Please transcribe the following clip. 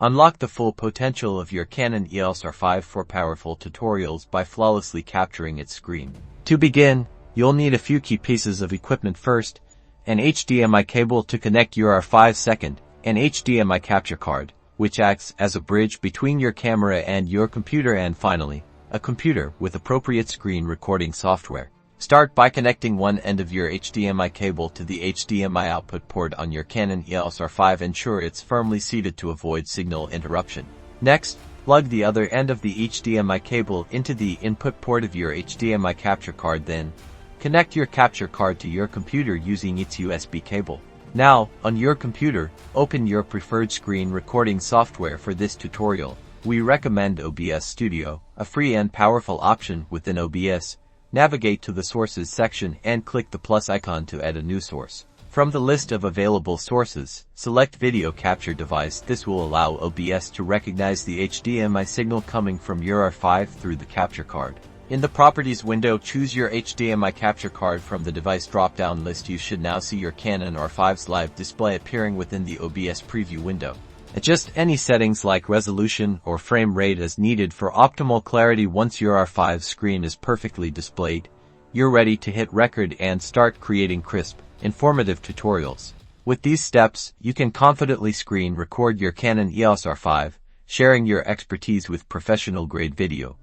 Unlock the full potential of your Canon EOS R5 for powerful tutorials by flawlessly capturing its screen. To begin, you'll need a few key pieces of equipment. First, an HDMI cable to connect your R5. Second, an HDMI capture card, which acts as a bridge between your camera and your computer. And finally, a computer with appropriate screen recording software. Start by connecting one end of your HDMI cable to the HDMI output port on your Canon EOS R5. Ensure it's firmly seated to avoid signal interruption. Next, plug the other end of the HDMI cable into the input port of your HDMI capture card. Then, connect your capture card to your computer using its USB cable. Now, on your computer, open your preferred screen recording software. For this tutorial, we recommend OBS Studio, a free and powerful option within OBS. Navigate to the Sources section and click the plus icon to add a new source. From the list of available sources, select Video Capture Device. This will allow OBS to recognize the HDMI signal coming from your R5 through the capture card. In the Properties window, choose your HDMI capture card from the device drop-down list. You should now see your Canon R5's live display appearing within the OBS preview window. Adjust any settings like resolution or frame rate as needed for optimal clarity. Once your R5 screen is perfectly displayed, you're ready to hit record and start creating crisp, informative tutorials. With these steps, you can confidently screen record your Canon EOS R5, sharing your expertise with professional-grade video.